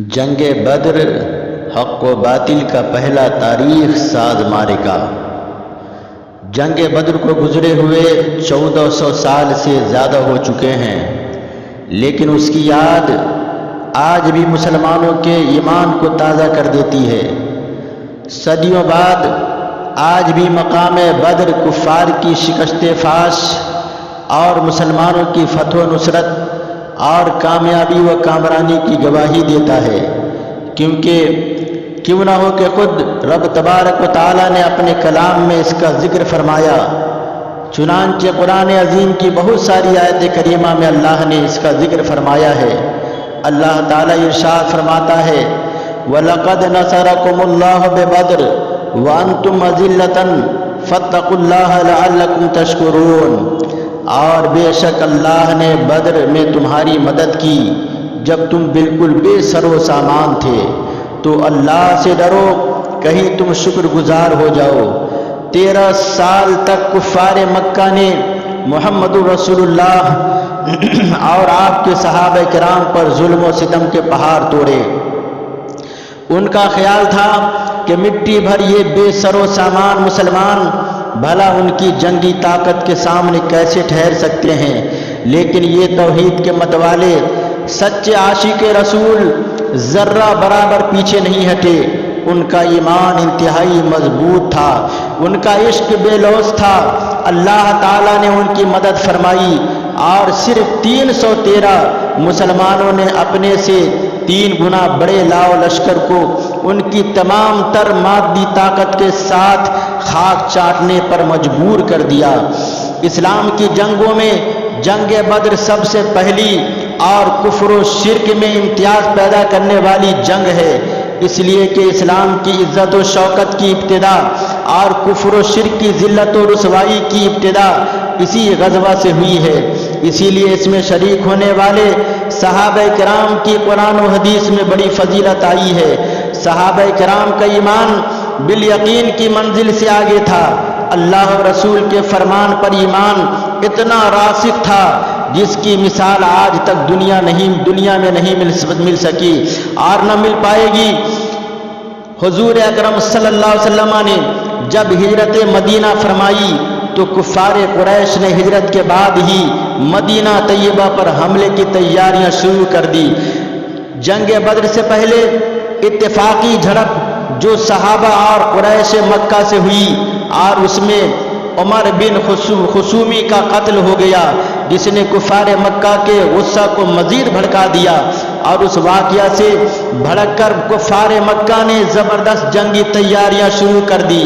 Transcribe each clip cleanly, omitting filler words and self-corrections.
جنگ بدر حق و باطل کا پہلا تاریخ ساز معرکہ۔ جنگ بدر کو گزرے ہوئے 1400 سال سے زیادہ ہو چکے ہیں، لیکن اس کی یاد آج بھی مسلمانوں کے ایمان کو تازہ کر دیتی ہے۔ صدیوں بعد آج بھی مقام بدر کفار کی شکست فاش اور مسلمانوں کی فتح و نصرت اور کامیابی و کامرانی کی گواہی دیتا ہے، کیونکہ کیوں نہ ہو کہ خود رب تبارک و تعالیٰ نے اپنے کلام میں اس کا ذکر فرمایا۔ چنانچہ قرآن عظیم کی بہت ساری آیت کریمہ میں اللہ نے اس کا ذکر فرمایا ہے۔ اللہ تعالیٰ ارشاد فرماتا ہے، وَلَقَدْ نَصَرَكُمُ اللَّهُ بِبَدْرٍ وَأَنْتُمْ أَذِلَّةً فَاتَّقُوا اللَّهَ لَعَلَّكُمْ تَشْكُرُونَ، اور بے شک اللہ نے بدر میں تمہاری مدد کی جب تم بالکل بے سر و سامان تھے، تو اللہ سے ڈرو کہیں تم شکر گزار ہو جاؤ۔ 13 سال تک کفار مکہ نے محمد رسول اللہ اور آپ کے صحابہ کرام پر ظلم و ستم کے پہاڑ توڑے۔ ان کا خیال تھا کہ مٹی بھر یہ بے سر و سامان مسلمان بھلا ان کی جنگی طاقت کے سامنے کیسے ٹھہر سکتے ہیں، لیکن یہ توحید کے متوالے سچے عاشق رسول ذرہ برابر پیچھے نہیں ہٹے۔ ان کا ایمان انتہائی مضبوط تھا، ان کا عشق بے لوث تھا۔ اللہ تعالیٰ نے ان کی مدد فرمائی اور صرف 313 مسلمانوں نے اپنے سے 3 گنا بڑے لاؤ لشکر کو ان کی تمام تر مادی طاقت کے ساتھ خاک چاٹنے پر مجبور کر دیا۔ اسلام کی جنگوں میں جنگ بدر سب سے پہلی اور کفر و شرک میں امتیاز پیدا کرنے والی جنگ ہے، اس لیے کہ اسلام کی عزت و شوکت کی ابتدا اور کفر و شرک کی ذلت و رسوائی کی ابتدا اسی غزوہ سے ہوئی ہے۔ اسی لیے اس میں شریک ہونے والے صحابہ کرام کی قرآن و حدیث میں بڑی فضیلت آئی ہے۔ صحابہ کرام کا ایمان بالیقین کی منزل سے آگے تھا۔ اللہ و رسول کے فرمان پر ایمان اتنا راسخ تھا جس کی مثال آج تک دنیا میں نہیں مل سکی اور نہ مل پائے گی۔ حضور اکرم صلی اللہ علیہ وسلم نے جب ہجرت مدینہ فرمائی تو کفار قریش نے ہجرت کے بعد ہی مدینہ طیبہ پر حملے کی تیاریاں شروع کر دی۔ جنگ بدر سے پہلے اتفاقی جھڑپ جو صحابہ اور قریش مکہ سے ہوئی اور اس میں عمر بن خصومی کا قتل ہو گیا، جس نے کفار مکہ کے غصہ کو مزید بھڑکا دیا، اور اس واقعہ سے بھڑک کر کفار مکہ نے زبردست جنگی تیاریاں شروع کر دی۔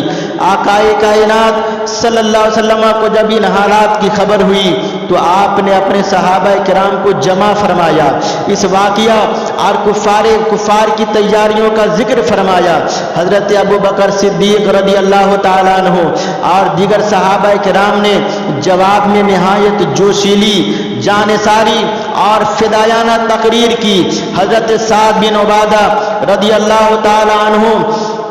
آقائے کائنات صلی اللہ علیہ وسلم کو جب ان حالات کی خبر ہوئی تو آپ نے اپنے صحابہ کرام کو جمع فرمایا، اس واقعہ اور کفار کی تیاریوں کا ذکر فرمایا۔ حضرت ابو بکر صدیق رضی اللہ تعالیٰ عنہ اور دیگر صحابہ کرام نے جواب میں نہایت جوشیلی، جانثاری اور فدایانہ تقریر کی۔ حضرت سعد بن عبادہ رضی اللہ تعالیٰ عنہ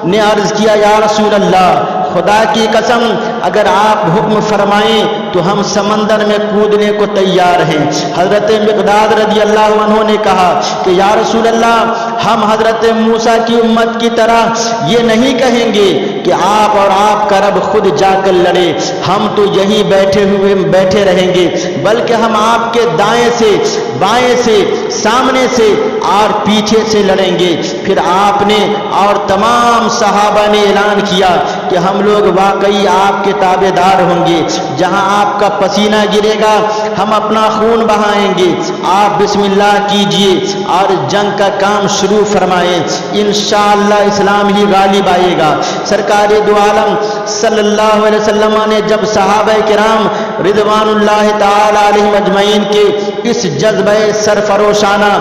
نے عرض کیا، یا رسول اللہ، خدا کی قسم اگر آپ حکم فرمائیں تو ہم سمندر میں کودنے کو تیار ہیں۔ حضرت مقداد رضی اللہ عنہ نے کہا کہ یا رسول اللہ، ہم حضرت موسیٰ کی امت کی طرح یہ نہیں کہیں گے کہ آپ اور آپ کا رب خود جا کر لڑے، ہم تو یہیں بیٹھے رہیں گے، بلکہ ہم آپ کے دائیں سے، بائیں سے، سامنے سے اور پیچھے سے لڑیں گے۔ پھر آپ نے اور تمام صحابہ نے اعلان کیا کہ ہم لوگ واقعی آپ کے تابع دار ہوں گے، جہاں آپ کا پسینہ گرے گا ہم اپنا خون بہائیں گے، آپ بسم اللہ کیجئے اور جنگ کا کام شروع فرمائیں، انشاءاللہ اسلام ہی غالب آئے گا۔ سرکار دو عالم صلی اللہ علیہ وسلم نے جب صحابہ کرام رضوان اللہ تعالی علیہم اجمعین کے اس جذبہ سرفروشانہ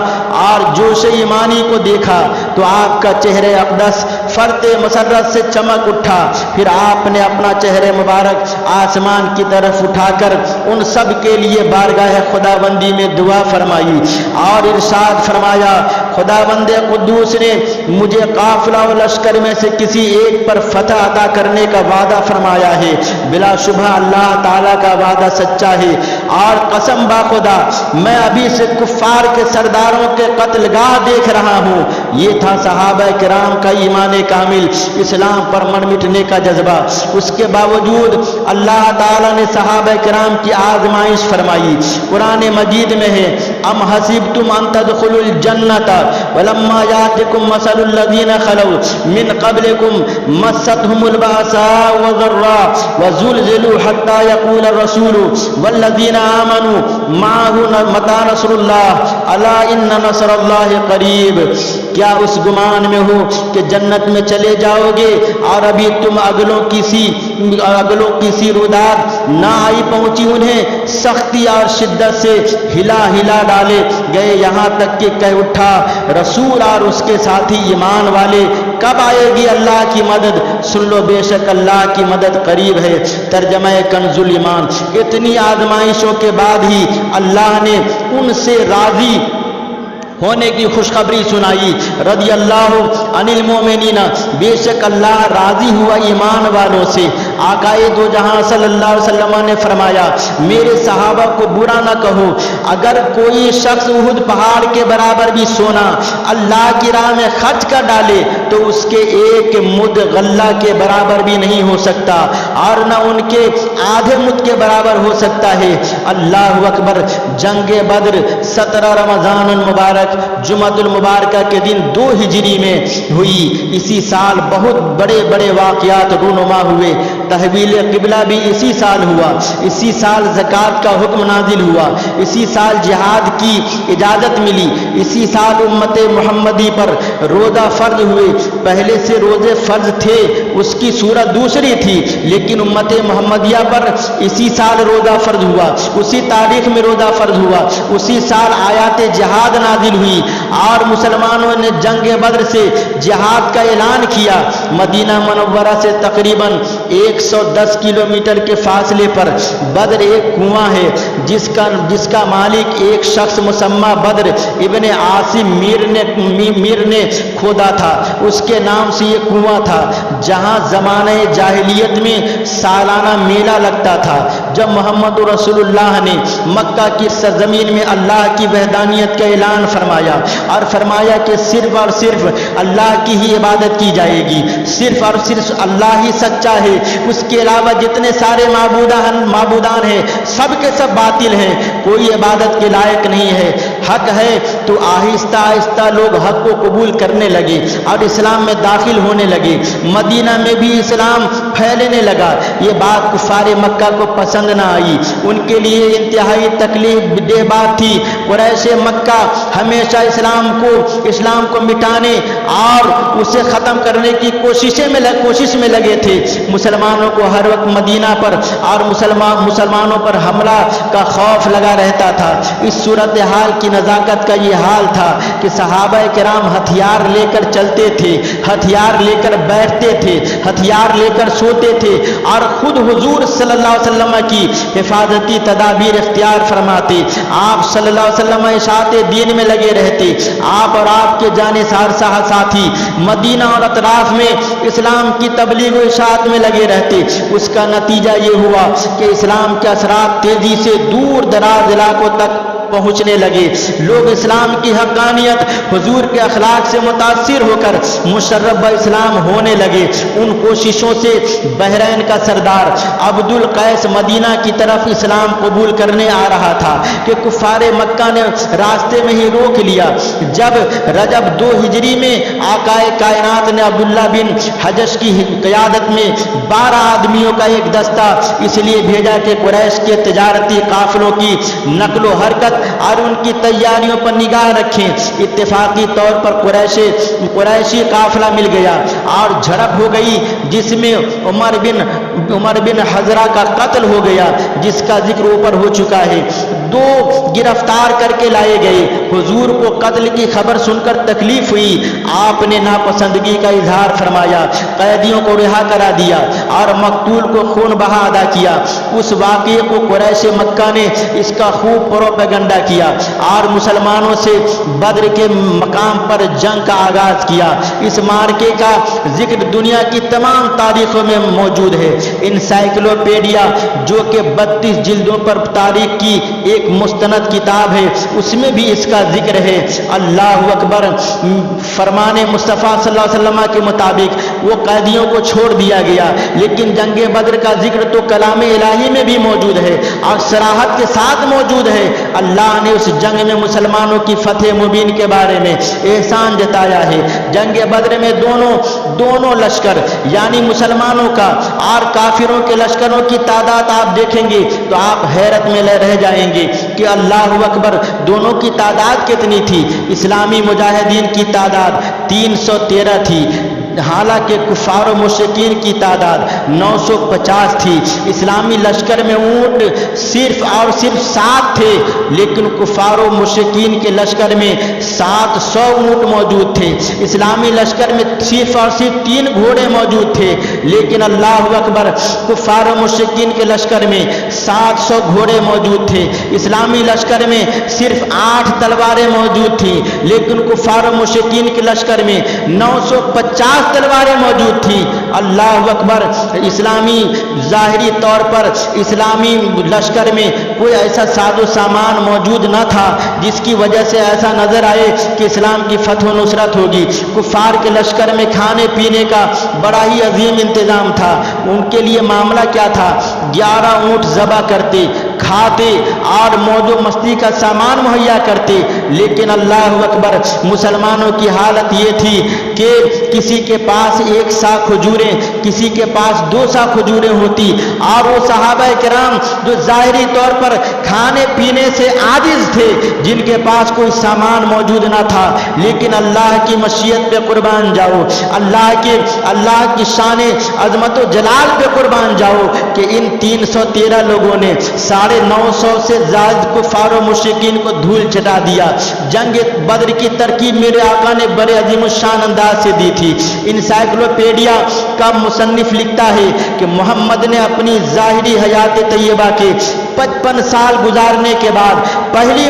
اور جوش ایمانی کو دیکھا تو آپ کا چہرہ اقدس فرط مسرت سے چمک اٹھا۔ پھر آپ نے اپنا چہرہ مبارک आसमान की तरफ उठाकर उन सब के लिए बारगाह खुदाबंदी में दुआ फरमाई और इरशाद फरमाया, खुदाबंद कुद्दूस ने मुझे काफिला और लश्कर में से किसी एक पर फतह अता करने का वादा फरमाया है। बिलाशुबह अल्लाह ताला का वादा सच्चा है और कसम बा खुदा मैं अभी से कुफ्फार के सरदारों के कत्लगाह देख रहा हूँ। ये था सहाबा किराम का ईमान कामिल, इस्लाम पर मर मिटने का जज्बा। उसके बावजूद अल्लाह ताला ने सहाबा किराम की आजमाइश फरमाई। कुरान मजीद में है, अम हसीबतुम अन तदखुलुल जन्नत वलम्मा यातिकुम मसलुल लज़ीना खलौ मिन क़ब्लिकुम मस्सतहुमुल बअसा वज़र्रा वज़ुलज़िलू हत्ता यक़ूल रसूलु वल्लज़ीना आमनू माअहु मता नस्रुल्लाह अला इन्ना नस्रल्लाहि क़रीब। क्या उस गुमान में हो कि जन्नत में चले जाओगे और अभी तुम अगलों की सी रुदात ना आई पहुंची, उन्हें सख्ती और शिद्दत से हिला हिला डाले गए, यहाँ तक कि कह उठा रसूल और उसके साथी ईमान वाले कब आएगी अल्लाह की मदद। सुन लो बेशक अल्लाह की मदद करीब है। तर्जमा कंजुल ईमान। इतनी आजमाइशों के बाद ही अल्लाह ने उनसे राजी होने की खुशखबरी सुनाई। रदी अल्लाह अनिल मोमिनीना, बेशक अल्लाह राजी हुआ ईमान वालों से। आकाए दो जहां सल्लल्लाहु अलैहि वसल्लम ने फरमाया, मेरे सहाबा को बुरा ना कहो, अगर कोई शख्स उहुद पहाड़ के बराबर भी सोना अल्लाह की राह में खर्च कर डाले तो उसके एक मुद गल्ला के बराबर भी नहीं हो सकता और न उनके आधे मुद के बराबर हो सकता है। अल्लाह अकबर। जंग बद्र 17 रमजान मुबारक जुमतुल मुबारका के दिन 2 हिजरी में हुई। इसी साल बहुत बड़े बड़े वाक़यात रूनुमा हुए। तहवील क़िबला भी इसी साल हुआ। इसी साल ज़कात का हुक्म नाजिल हुआ। इसी साल जिहाद की इजाज़त मिली। इसी साल उम्मत मुहम्मदी पर रोज़ा फ़र्ज हुए। पहले से रोज़े फ़र्ज थे, उसकी सूरत दूसरी थी, लेकिन उम्मत मुहम्मदिया पर इसी साल रोज़ा फ़र्ज हुआ। उसी तारीख में रोज़ा फ़र्ज हुआ। उसी साल आयात जिहाद नाजिल हुई और मुसलमानों ने जंग बद्र से जिहाद का ऐलान किया। मदीना मुनव्वरा से तकरीबन 110 किलोमीटर के फासले पर बद्र एक कुआं है जिसका मालिक एक शख्स मुसम्मा बद्र इब्ने आसिम मीर ने खोदा था। उसके नाम से ये कुआं था जहां ज़माने जाहिलियत में सालाना मेला लगता था। जब मोहम्मद रसूलुल्लाह ने मक्का की सरजमीन में अल्लाह की वहदानियत का ऐलान फरमाया और फरमाया कि सिर्फ और सिर्फ अल्लाह की ही इबादत की जाएगी, सिर्फ और सिर्फ अल्लाह ही सच्चा है, उसके अलावा जितने सारे माबूदान हैं सब के सब बातिल हैं, कोई इबादत के लायक नहीं है। हक है तो आहिस्ता आहिस्ता लोग हक को कबूल करने लगे और इस्लाम में दाखिल होने लगे। मदीना में भी इस्लाम फैलने लगा। ये बात कुफारे मक्का को पसंद ना आई, उनके लिए इंतहाई तकलीफ दे बात थी। कुरैश मक्का हमेशा इस्लाम को मिटाने और उसे ख़त्म करने की कोशिश में लगे थे। मुसलमानों को हर वक्त मदीना पर और मुसलमानों पर हमला का खौफ लगा रहता था। इस सूरत हाल की नज़ाकत का ये हाल था कि सहाबा किराम हथियार लेकर चलते थे, हथियार लेकर बैठते थे, हथियार लेकर सोते थे और खुद हुजूर सल्लल्लाहु अलैहि वसल्लम की हिफाजती तदाबीर इख्तियार फरमाते। आप सल्लल्लाहु अलैहि वसल्लम इशाते दीन में लगे रहते। आप और आपके जानिसार साथी मदीना और अतराफ में इस्लाम की तबलीग और इशात में लगे रहते। उसका नतीजा ये हुआ कि इस्लाम के असरात तेजी से दूर दराज इलाकों तक पहुंचने लगे। लोग इस्लाम की हक़ानियत हुजूर के अखलाक से मुतासिर होकर मुशर्रफ ब इस्लाम होने लगे। उन कोशिशों से बहरैन का सरदार अब्दुल कैस मदीना की तरफ इस्लाम कबूल करने आ रहा था कि कुफारे मक्का ने रास्ते में ही रोक लिया। जब रजब 2 हिजरी में आकाए कायनात ने अब्दुल्ला बिन हजश की क़यादत में 12 आदमियों का एक दस्ता इसलिए भेजा कि कुरैश के तिजारती काफिलों की नकलो हरकत और उनकी तैयारियों पर निगाह रखें। इत्तेफाकी तौर पर कुरैशी काफिला मिल गया और झड़प हो गई जिसमें उमर बिन हजरा का कत्ल हो गया, जिसका जिक्र ऊपर हो चुका है। دو गिरफ्तार करके लाए गए। हुजूर को कत्ल की खबर सुनकर तकलीफ हुई, आपने नापसंदगी का इजहार फरमाया, कैदियों को रिहा करा दिया और मकतूल को खून बहा अदा किया। उस वाक़ये को कुरैश मक्का ने इसका खूब प्रोपेगेंडा किया और मुसलमानों से बद्र के मकाम पर जंग का आगाज किया। इस मार्के का जिक्र दुनिया की तमाम तारीखों में मौजूद है। इंसाइक्लोपीडिया जो कि 32 जिल्दों पर तारीख की एक मुस्तनद किताब है, उसमें भी इसका जिक्र है। अल्लाह अकबर। फरमाने मुस्तफ़ा सल्लल्लाहु अलैहि वसल्लम के मुताबिक वो कैदियों को छोड़ दिया गया, लेकिन जंगे बद्र का जिक्र तो कलाम इलाही में भी मौजूद है और सराहत के साथ मौजूद है। अल्लाह ने उस जंग में मुसलमानों की फतेह मुबीन के बारे में एहसान जताया है। जंगे बद्र में दोनों लश्कर यानी मुसलमानों का और काफिरों के लश्करों की तादाद आप देखेंगे तो आप हैरत में रह जाएंगे कि अल्लाह अकबर, दोनों की तादाद कितनी थी। इस्लामी मुजाहिदीन की तादाद 313 थी, हालांकि कुफार और मुशरिकीन की तादाद 950 थी। इस्लामी लश्कर में ऊंट सिर्फ और सिर्फ 7 थे, लेकिन कुफार और मुशरिकीन के लश्कर में 700 ऊंट मौजूद थे। इस्लामी लश्कर में सिर्फ और सिर्फ 3 घोड़े मौजूद थे, लेकिन अल्लाह अकबर, कुफार और मुशरिकीन के लश्कर में 700 घोड़े मौजूद थे। इस्लामी लश्कर में सिर्फ 8 तलवारें मौजूद थी, लेकिन कुफार और मुशरिकीन के लश्कर में 950 तलवारें मौजूद थी। अल्लाह अकबर। इस्लामी ज़ाहिरी तौर पर इस्लामी लश्कर में कोई ऐसा साजो सामान मौजूद न था जिसकी वजह से ऐसा नजर आए कि इस्लाम की फतह व नुसरत होगी। कुफार के लश्कर में खाने पीने का बड़ा ही अजीम इंतजाम था। उनके लिए मामला क्या था, 11 ऊंट ज़बा करते, खाते और मौजो मस्ती का सामान मुहैया करते। लेकिन अल्लाह अकबर, मुसलमानों की हालत ये थी कि किसी के पास 1 सा खजूरें, किसी के पास 2 सा खजूरें होती, और वो सहाबा किराम जो ज़ाहिरी तौर पर खाने पीने से आजिज थे, जिनके पास कोई सामान मौजूद ना था, लेकिन अल्लाह की मशीयत पे कुर्बान जाओ, अल्लाह की शान अजमत व जलाल पे कुर्बान जाओ कि इन 313 लोगों ने 950 से ज़्यादा कुफार व मुशरिकीन को धूल चटा दिया। जंग बद्र की तरकीब मेरे आका ने बड़े अजीमुशान अंदाज से दी थी। इंसाइक्लोपीडिया का मुसन्निफ लिखता है कि मोहम्मद ने अपनी ज़ाहिरी हयात तैयबा के 55 साल गुजारने के बाद पहली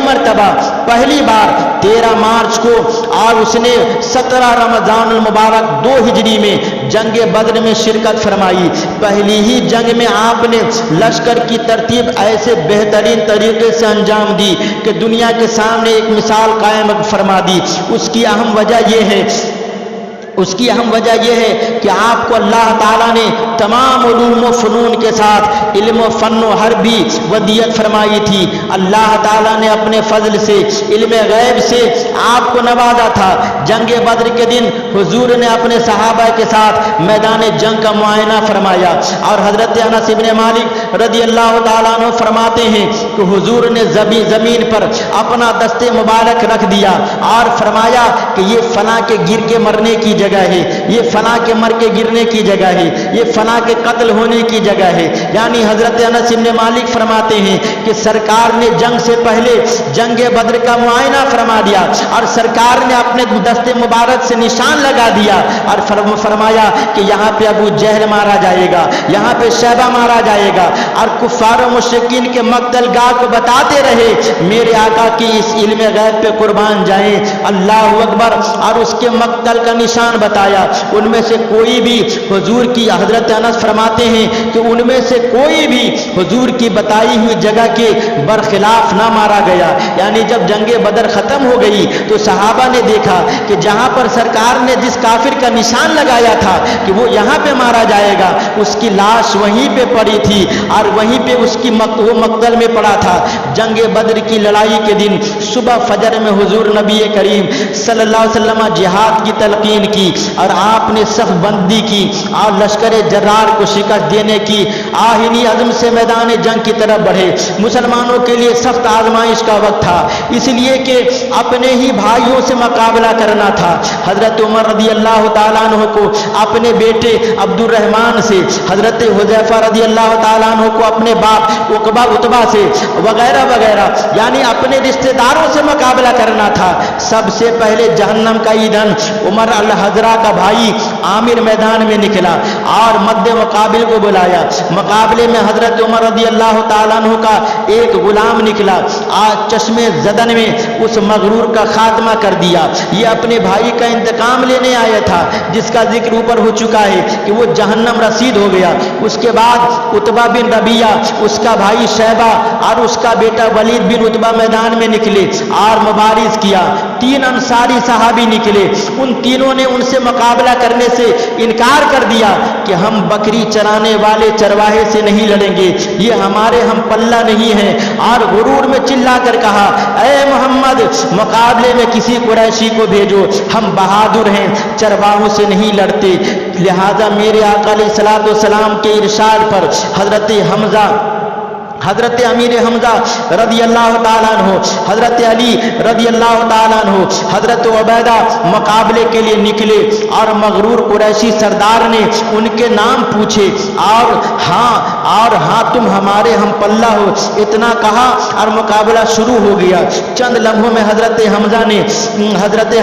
बार 13 मार्च को और उसने 17 रमज़ानुल मुबारक 2 हिजरी में जंग बद्र में शिरकत फरमाई। पहली ही जंग में आपने लश्कर की तरतीब ऐसे बेहतरीन तरीके से अंजाम दी कि दुनिया के सामने एक मिसाल कायम फरमा दी। उसकी अहम वजह यह है कि आपको अल्लाह ताला ने तमाम उलूम व फ़नून के साथ इल्म व फ़न व हर्बी वदियत फरमाई थी। अल्लाह ताला ने अपने फजल से, इल्म गैब से आपको नवाजा था। जंग बद्र के दिन हुजूर ने अपने सहाबा के साथ मैदान जंग का मुआयना फरमाया और हज़रत अनस इब्न मालिक रज़ी अल्लाह ताला अन्हु फरमाते हैं कि हुजूर ने ज़मीन पर अपना दस्ते मुबारक रख दिया और फरमाया कि ये फना के गिर के मरने की जगह है, ये फना के मर के गिरने की जगह है, ये फना के कत्ल होने की जगह है। यानी हजरत अनस इब्न मालिक फरमाते हैं कि सरकार ने जंग से पहले जंग बद्र का मुआयना फरमा दिया और सरकार ने अपने दस्ते मुबारक से निशान लगा दिया और फरमाया कि यहाँ पे अबू जहल मारा जाएगा, यहाँ पे शैबा मारा जाएगा, और कुफार व मुशरिकीन के मक्तल गाह को बताते रहे मेरे आका की इस इल्म गैब पे कुर्बान जाएं, अल्लाह अकबर। और उसके मक्तल का निशान बताया। उनमें से कोई भी हुजूर की, हजरत अनस फरमाते हैं कि उनमें से कोई भी हुजूर की बताई हुई जगह के बरखिलाफ ना मारा गया। यानी जब जंगे बदर खत्म हो गई तो सहाबा ने देखा कि जहां पर सरकार ने जिस काफिर का निशान लगाया था कि वो यहाँ पे मारा जाएगा, उसकी लाश वहीं पे पड़ी थी और वहीं पे उसकी वो मक्तल में पड़ा था। जंगे बद्र की लड़ाई के दिन सुबह फजर में हुजूर नबी करीम सल्लल्लाहु अलैहि वसल्लम जिहाद की तलकीन की और आपने सख्त बंदी की और लश्कर जर्रार को शिकस्त देने की आहिनी अज़्म से मैदान जंग की तरफ बढ़े। मुसलमानों के लिए सख्त आजमाइश का वक्त था, इसलिए कि अपने ही भाइयों से मुकाबला करना था। हजरत उमर रदी अल्लाह ताला अन्हु को अपने बेटे अब्दुर्रहमान से, हजरत हुज़ैफा रदी अल्लाह ताला अन्हु को अपने बाप उतबा से वगैरह वगैरह, यानी अपने रिश्तेदारों से मुकाबला करना था। सबसे पहले जहन्नम का ईंधन उमर अल हजरा का भाई आमिर मैदान में निकला और मद्दे मुकाबिल को बुलाया। मुकाबले में हजरत उमर रदी अल्लाह ताला अन्हु का एक गुलाम निकला, आज चश्मे जदन में उस मगरूर का खात्मा कर दिया। ये अपने भाई का इंतकाम लेने आया था, जिसका जिक्र ऊपर हो चुका है कि वो जहन्नम रसीद हो गया। उसके बाद उतबा बिन रबिया, उसका भाई शैबा और उसका बेटा वलीद बिन उतबा मैदान में निकले और मुबारिज किया। 3 अंसारी सहाबी निकले, उन तीनों ने उनसे मुकाबला करने से इनकार कर दिया कि हम बकरी चराने वाले चरवाहे से नहीं लड़ेंगे, ये हमारे हम पल्ला नहीं है। और गुरूर में चिल्ला कर कहा, ऐ मोहम्मद, मुकाबले में किसी कुरैशी को भेजो, हम बहादुर हैं, चरवाहों से नहीं लड़ते। लिहाजा मेरे आका अलैहिस्सलातु वस्सलाम के इरशाद पर हजरत अमीर हमजा रदी अल्लाह ताला अन्हु, हजरत अली रदी अल्लाह ताला अन्हु, हजरत उबैदा मुकाबले के लिए निकले और मगरूर कुरैशी सरदार ने उनके नाम पूछे और हाँ तुम हमारे हम पल्ला हो, इतना कहा और मुकाबला शुरू हो गया। चंद लम्हों में हजरत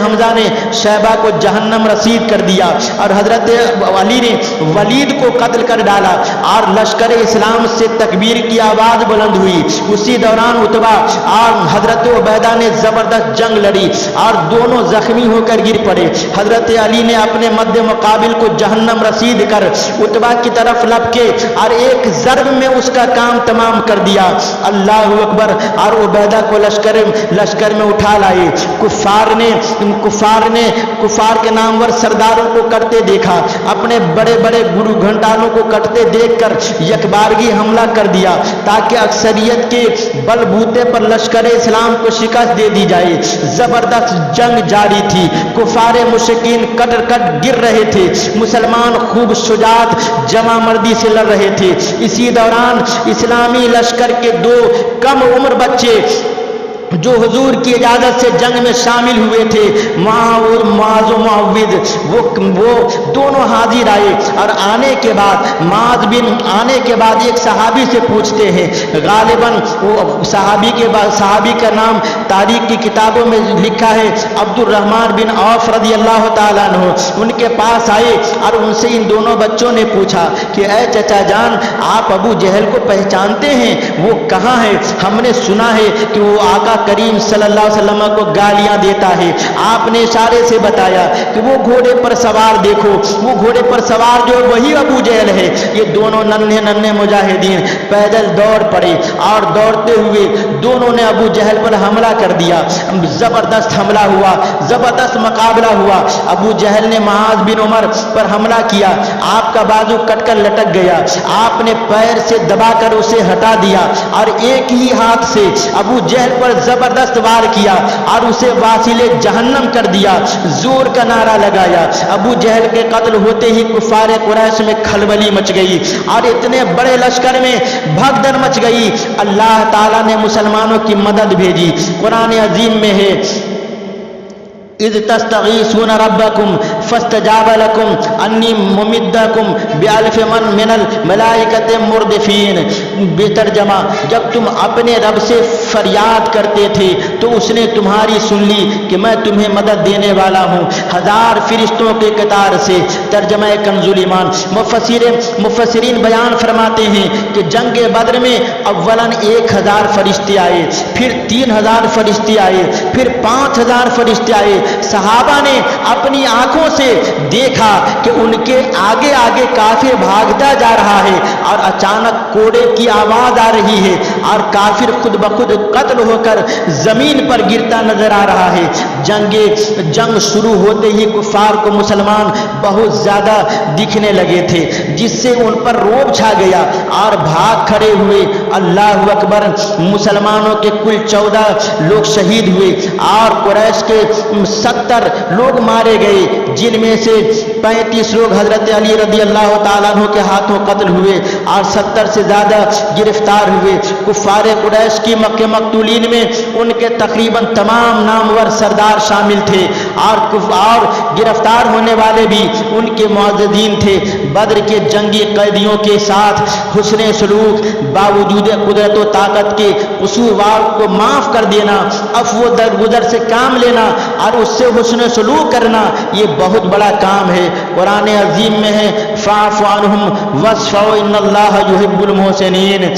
हमजा ने शैबा को जहन्नम रसीद कर दिया और हजरत अली ने वलीद को कत्ल कर डाला और लश्कर इस्लाम से तकबीर की आवाज बुलंद हुई। उसी दौरान उतबा और हजरत उबैदा ने जबरदस्त जंग लड़ी और दोनों जख्मी होकर गिर पड़े। हजरत अली ने अपने मध्य मुकाबिल को जहन्नम रसीद कर उतबा की तरफ लपके और एक ज़र्ब में उसका काम तमाम कर दिया। अल्लाहु अकबर। और उबैदा को लश्कर में उठा लाए। कुफार के नामवर सरदारों को कटते देखा, अपने बड़े बड़े गुरु घंटालों को कटते देखकर यकबारगी हमला कर दिया ताकि अक्सरियत के बलबूते पर लश्कर इस्लाम को शिकस्त दे दी जाए। जबरदस्त जंग जारी थी, कुफारे मुशरिकीन कट गिर रहे थे, मुसलमान खूब शुजात जमा मर्दी से लड़ रहे थे। इसी दौरान इस्लामी लश्कर के 2 कम उम्र बच्चे जो हुजूर की इजाजत से जंग में शामिल हुए थे, मुआज़ मुअव्विद, वो दोनों हाजिर आए और आने के बाद एक सहाबी से पूछते हैं, गालिबन वो सहाबी का नाम तारीख की किताबों में लिखा है अब्दुर्रहमान बिन औफ रदी अल्लाह ताला अन्हु। उनके पास आए और उनसे इन दोनों बच्चों ने पूछा कि ऐ चचा जान, आप अबू जहल को पहचानते हैं? वो कहाँ है? हमने सुना है कि वो आका करीम सल्लल्लाहु अलैहि वसल्लम को गालियां देता है। आपने इशारे से बताया कि वो घोड़े पर सवार देखो, वो घोड़े पर सवार जो वही अबू जहल है। ये दोनों नन्हे मुजाहिदीन पैदल दौड़ पड़े और दौड़ते हुए दोनों ने अबू जहल पर हमला कर दिया। जबरदस्त हमला हुआ, जबरदस्त मुकाबला हुआ। अबू जहल ने मुआज़ बिन उमर पर हमला किया, आपका बाजू कटकर लटक गया। आपने पैर से दबाकर उसे हटा दिया और एक ही हाथ से अबू जहल पर जबरदस्त वार किया और उसे वासिले जहन्नम कर दिया। जोर का नारा लगाया। अबू जहल के कत्ल होते ही कुफारे कुरैश में खलबली मच गई और इतने बड़े लश्कर में भगदड़ मच गई। अल्लाह ताला ने मुसलमानों की मदद भेजी। कुरान अजीम में है, इज़ तस्तगीसून रब्बकुम फस्तजाब लकुम अन्नी मुमिद्दकुम बिअल्फि मन मिनल मलाइकति मुर्दिफीन। बेतरजमा, जब तुम अपने रब से फरियाद करते थे तो उसने तुम्हारी सुन ली कि मैं तुम्हें मदद देने वाला हूँ 1000 फरिश्तों के कतार से। तर्जमा कंजुल ईमान। मुफस्सिरीन बयान फरमाते हैं कि जंग बद्र में अव्वलन 1000 फरिश्ते आए, फिर 3000 फरिश्ते आए, फिर 5000 फरिश्ते आए। सहाबा ने अपनी आंखों से देखा कि उनके आगे आगे काफिर भागता जा रहा है और अचानक कोड़े की आवाज आ रही है और काफिर खुद ब खुद कत्ल होकर जमीन पर गिरता नजर आ रहा है। जंग शुरू होते ही कुफार को मुसलमान बहुत ज्यादा दिखने लगे थे, जिससे उन पर रोब छा गया और भाग खड़े हुए। अल्लाह अकबर। मुसलमानों के कुल 14 लोग शहीद हुए और कुरैश के 70 लोग मारे गए। जिनमें से 35 लोग हजरत अली रदी अल्लाह ताला अन्हु के हाथों कत्ल हुए और 70 से ज़्यादा गिरफ्तार हुए। कुफ़ार कुरैश की मक्के मक्तूलीन में उनके तकरीबन तमाम नामवर सरदार शामिल थे और गिरफ्तार होने वाले भी उनके मुअज़्ज़िज़ीन थे। बद्र के जंगी कैदियों के साथ हुस्ने सलूक, बावजूद कुदरत व ताकत के कसूरवार को माफ़ कर देना, अफ़्व दरगुजर से काम लेना और उससे हुस्ने सलूक करना, ये बहुत बड़ा काम है। कुरान अज़ीम में है फ़अफ़ु अन्हुम वस्फ़ौ इन्नल्लाह युहिब्बुल मुहसिनीन।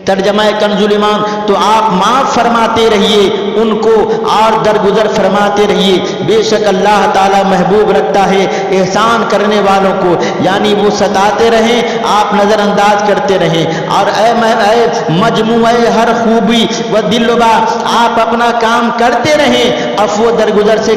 तर्जमा कंजुल ईमान, तो आप माफ़ फरमाते रहिए उनको और दरगुजर फरमाते रहिए, बेशक अल्लाह ताला महबूब रखता है एहसान करने वालों को। यानी वो सताते रहें, आप नज़रअंदाज करते रहें। और ए मजमूए हर खूबी व दिलवा, आप अपना काम करते रहें, अफ़्व दरगुजर से